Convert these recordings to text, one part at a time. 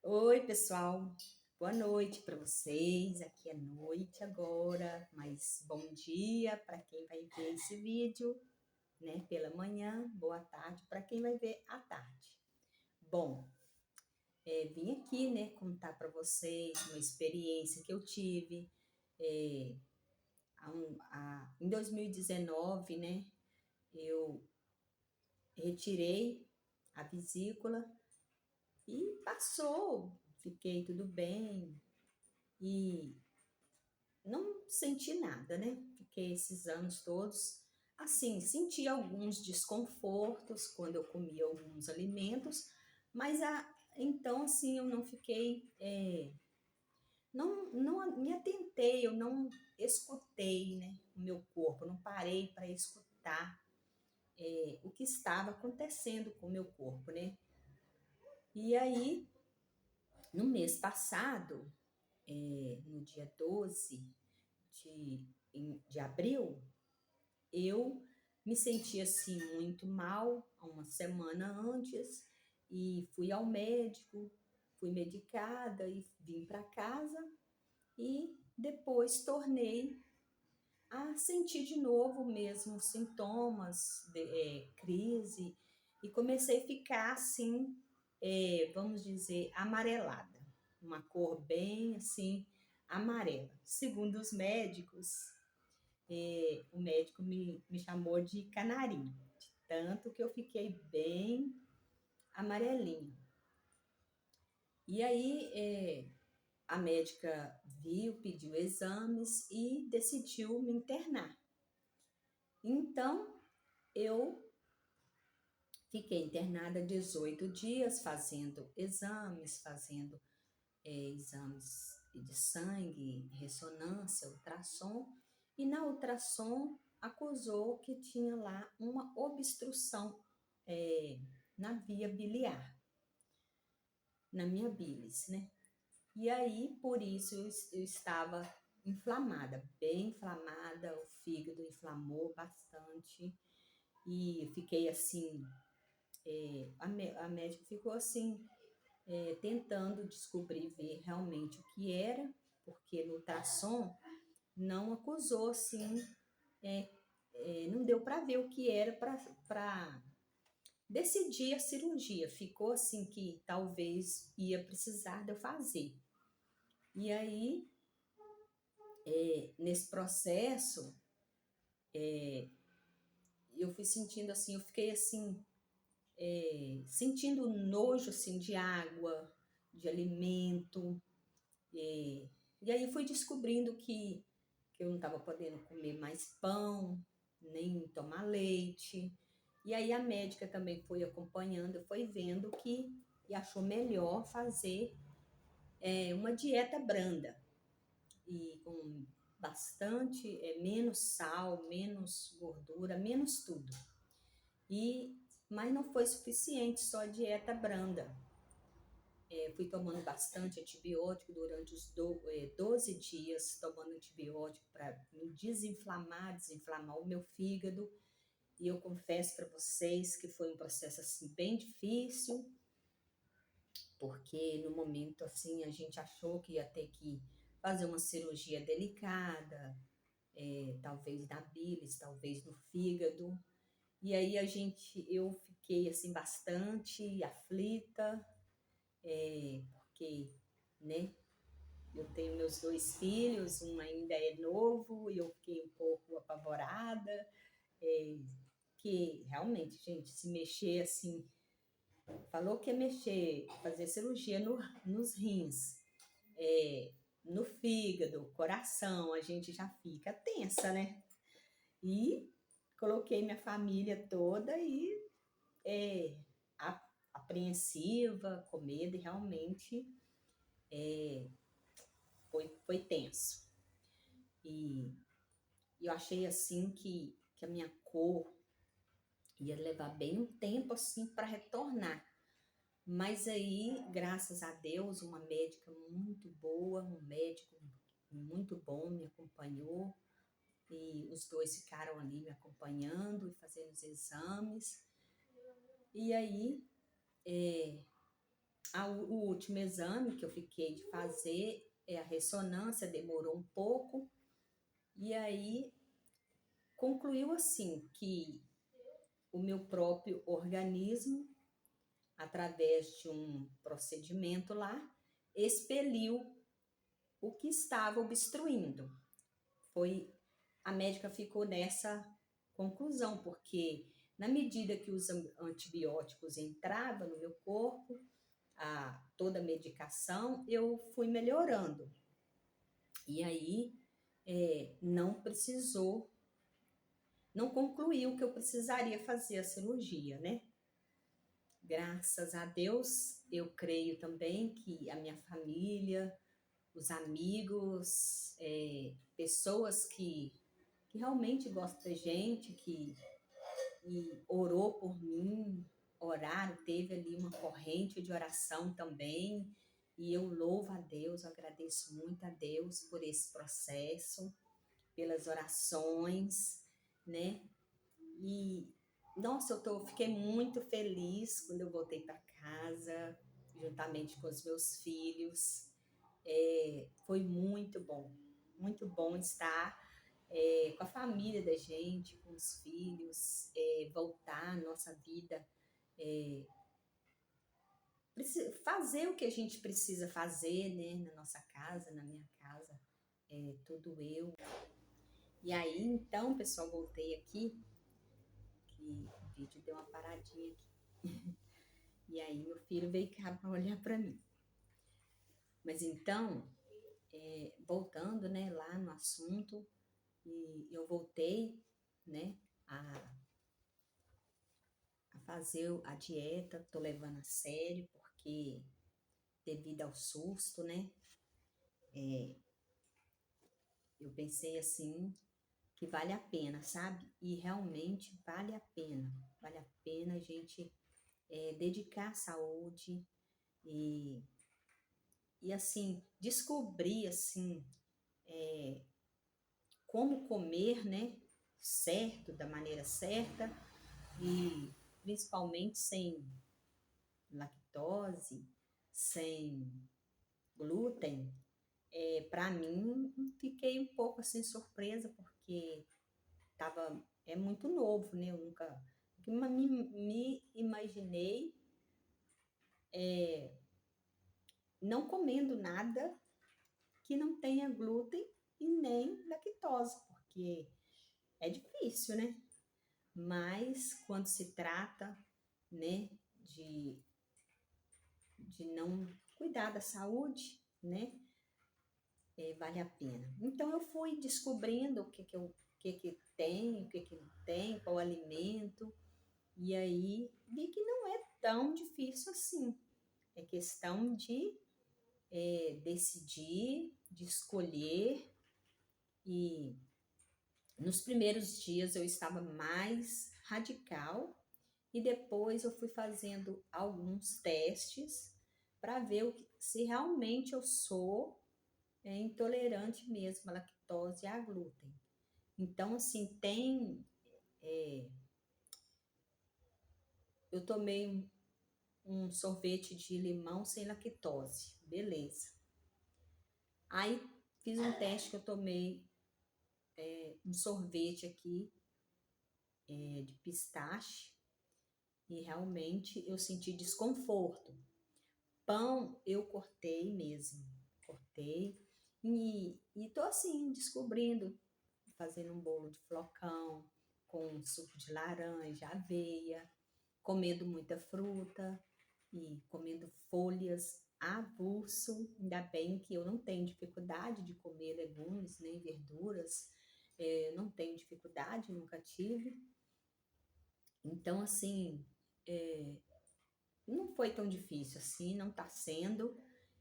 Oi, pessoal. Boa noite para vocês. Aqui é noite agora, mas bom dia para quem vai ver esse vídeo, né, pela manhã. Boa tarde para quem vai ver à tarde. Bom, vim aqui, né, contar para vocês uma experiência que eu tive em 2019, né? Eu retirei a vesícula e passou, fiquei tudo bem e não senti nada, né? Fiquei esses anos todos assim, senti alguns desconfortos quando eu comia alguns alimentos, mas então assim eu não fiquei, não me atentei, eu não escutei, né, o meu corpo, eu não parei para escutar o que estava acontecendo com o meu corpo, né? E aí, no mês passado, no dia 12 de abril, eu me senti assim muito mal há uma semana antes e fui ao médico, fui medicada e vim para casa e depois tornei a sentir de novo mesmo sintomas crise e comecei a ficar assim, vamos dizer, amarelada, uma cor bem assim amarela. Segundo os médicos, o médico me chamou de canarinho, de tanto que eu fiquei bem amarelinho. E aí a médica viu, pediu exames e decidiu me internar. Então eu fiquei internada 18 dias fazendo exames, fazendo exames de sangue, ressonância, ultrassom, e na ultrassom acusou que tinha lá uma obstrução é, na via biliar, na minha bilis, né? E aí, por isso, eu estava inflamada, bem inflamada, o fígado inflamou bastante, e eu fiquei assim, a médica ficou assim, tentando descobrir, ver realmente o que era, porque no ultrassom não acusou assim, não deu para ver o que era para decidir a cirurgia. Ficou assim que talvez ia precisar de eu fazer. E aí, nesse processo, eu fui sentindo assim, eu fiquei assim, sentindo nojo assim de água, de alimento. E aí fui descobrindo que eu não estava podendo comer mais pão, nem tomar leite. E aí a médica também foi acompanhando, foi vendo que e achou melhor fazer uma dieta branda e com bastante, menos sal, menos gordura, menos tudo. Mas não foi suficiente só a dieta branda. Fui tomando bastante antibiótico durante os 12 dias, tomando antibiótico para me desinflamar o meu fígado. E eu confesso para vocês que foi um processo assim bem difícil, porque no momento assim a gente achou que ia ter que fazer uma cirurgia delicada, talvez na bilis, talvez no fígado. E aí eu fiquei assim bastante aflita, porque, né, eu tenho meus dois filhos, um ainda é novo e eu fiquei um pouco apavorada, que realmente, gente, se mexer assim, falou que ia mexer, fazer cirurgia nos rins, no fígado, coração, a gente já fica tensa, né? E coloquei minha família toda e é, apreensiva, com medo, e realmente foi tenso. E eu achei assim que a minha cor ia levar bem um tempo assim para retornar. Mas aí, graças a Deus, uma médica muito boa, um médico muito bom me acompanhou e os dois ficaram ali me acompanhando e fazendo os exames. E aí O último exame que eu fiquei de fazer é a ressonância, demorou um pouco, e aí concluiu assim que o meu próprio organismo, através de um procedimento lá, expeliu o que estava obstruindo. A médica ficou nessa conclusão, porque na medida que os antibióticos entravam no meu corpo, toda a medicação, eu fui melhorando. E aí não concluiu que eu precisaria fazer a cirurgia, né? Graças a Deus, eu creio também que a minha família, os amigos, pessoas que realmente gostam da gente, que orou por mim, oraram, teve ali uma corrente de oração também, e eu louvo a Deus, agradeço muito a Deus por esse processo, pelas orações, né? E, nossa, fiquei muito feliz quando eu voltei para casa, juntamente com os meus filhos. Foi muito bom estar com a família da gente, com os filhos, voltar à nossa vida, fazer o que a gente precisa fazer, né, na nossa casa, na minha casa, tudo eu. E aí, então, pessoal, voltei aqui, que o vídeo deu uma paradinha aqui. E aí, meu filho veio cá para olhar para mim. Mas então, voltando, né, lá no assunto, e eu voltei, né, a fazer a dieta, tô levando a sério, porque devido ao susto, né, eu pensei assim, que vale a pena, sabe? E realmente vale a pena a gente dedicar à saúde e, e assim, descobrir, assim, como comer, né, certo, da maneira certa, e principalmente sem lactose, sem glúten. Para mim, fiquei um pouco assim surpresa, porque é muito novo, né? Eu nunca me imaginei não comendo nada que não tenha glúten e nem lactose, porque é difícil, né? Mas quando se trata, né, de não cuidar da saúde, né, vale a pena. Então eu fui descobrindo o que tem, o que não tem, qual alimento, e aí vi que não é tão difícil assim. É questão de decidir, de escolher, e nos primeiros dias eu estava mais radical, e depois eu fui fazendo alguns testes para ver se realmente eu sou intolerante mesmo à lactose e à glúten. Então, assim, eu tomei um sorvete de limão sem lactose, beleza. Aí fiz um teste que eu tomei um sorvete aqui de pistache, e realmente eu senti desconforto. Pão eu cortei mesmo, cortei, e tô assim, descobrindo, fazendo um bolo de flocão, com suco de laranja, aveia, comendo muita fruta e comendo folhas avulso. Ainda bem que eu não tenho dificuldade de comer legumes nem verduras, não tenho dificuldade, nunca tive. Então, assim, não foi tão difícil assim, não está sendo,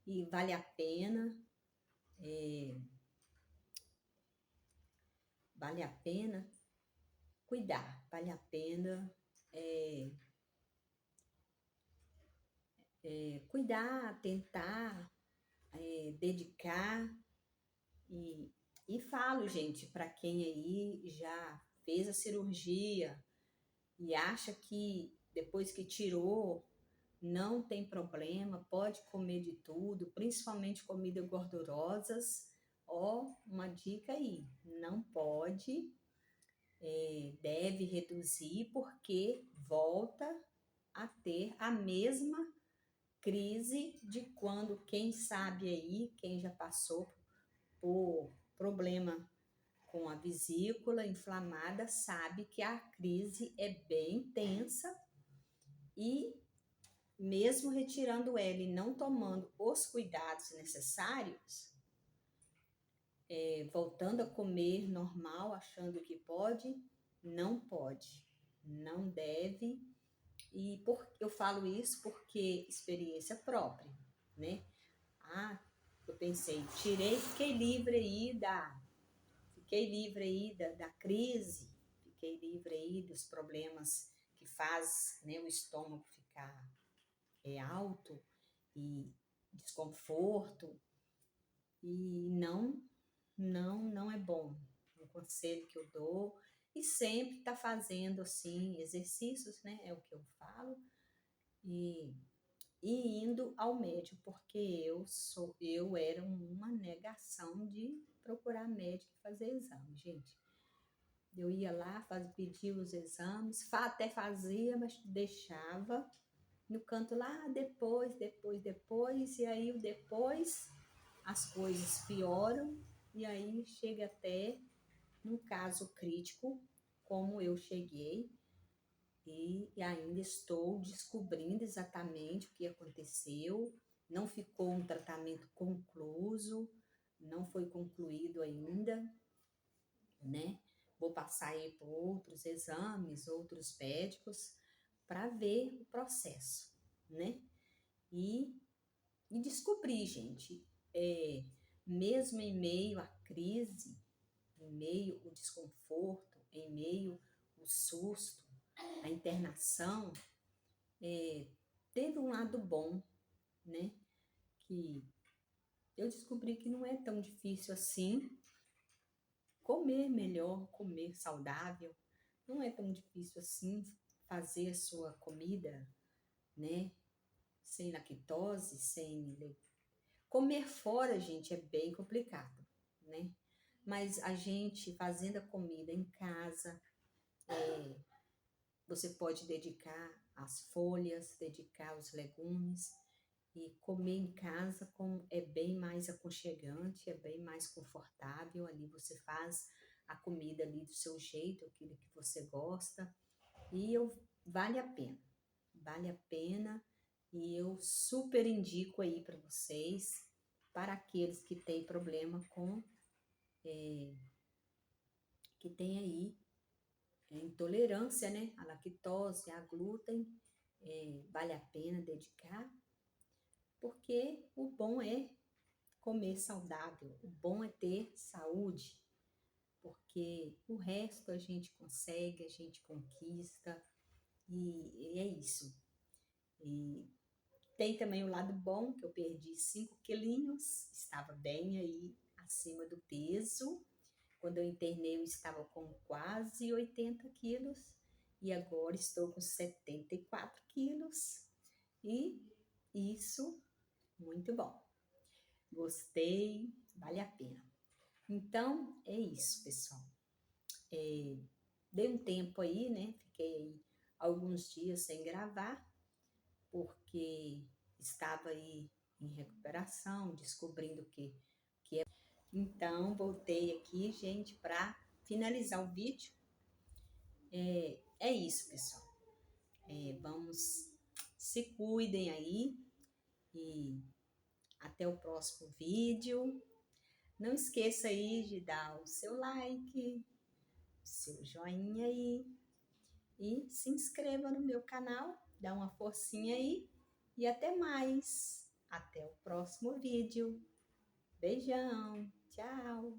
e vale a pena, vale a pena cuidar, vale a pena cuidar, tentar, dedicar, e falo, gente, para quem aí já fez a cirurgia e acha que depois que tirou não tem problema, pode comer de tudo, principalmente comidas gordurosas. Ó, uma dica aí, não pode, deve reduzir, porque volta a ter a mesma crise de quando, quem sabe aí, quem já passou por problema com a vesícula inflamada, sabe que a crise é bem intensa e mesmo retirando ela e não tomando os cuidados necessários, voltando a comer normal, achando que pode, não pode, não deve. E eu falo isso porque experiência própria, né? Ah, eu pensei, fiquei livre aí da crise, fiquei livre aí dos problemas que faz, né, o estômago ficar alto e desconforto, e não é bom. Um conselho que eu dou, e sempre tá fazendo assim exercícios, né? É o que eu falo, e, e indo ao médico, porque eu era uma negação de procurar médico e fazer exame, gente. Eu ia lá, pedia os exames, até fazia, mas deixava no canto lá, depois, e aí o depois as coisas pioram, e aí chega até num caso crítico, como eu cheguei, e ainda estou descobrindo exatamente o que aconteceu. Não ficou um tratamento concluso, não foi concluído ainda, né? Vou passar aí por outros exames, outros médicos, para ver o processo, né? E, e descobrir, gente, mesmo em meio à crise, em meio ao desconforto, em meio ao susto, a internação, teve um lado bom, né? Que eu descobri que não é tão difícil assim comer melhor, comer saudável, não é tão difícil assim fazer a sua comida, né? Sem lactose, comer fora, gente, é bem complicado, né? Mas a gente fazendo a comida em casa, você pode dedicar as folhas, dedicar os legumes e comer em casa é bem mais aconchegante, é bem mais confortável. Ali você faz a comida ali do seu jeito, aquilo que você gosta, e vale a pena, e eu super indico aí para vocês, para aqueles que têm problema que tem aí intolerância, né, à lactose, à glúten, vale a pena dedicar, porque o bom é comer saudável, o bom é ter saúde, porque o resto a gente consegue, a gente conquista, e é isso. E tem também o lado bom, que eu perdi 5 quilinhos, estava bem aí acima do peso. Quando eu internei, eu estava com quase 80 quilos e agora estou com 74 quilos. E isso, muito bom. Gostei, vale a pena. Então, é isso, pessoal. Dei um tempo aí, né? Fiquei aí alguns dias sem gravar, porque estava aí em recuperação, descobrindo que é. Então, voltei aqui, gente, para finalizar o vídeo. É isso, pessoal. Vamos, se cuidem aí e até o próximo vídeo. Não esqueça aí de dar o seu like, o seu joinha aí e se inscreva no meu canal, dá uma forcinha aí e até mais. Até o próximo vídeo. Beijão, tchau!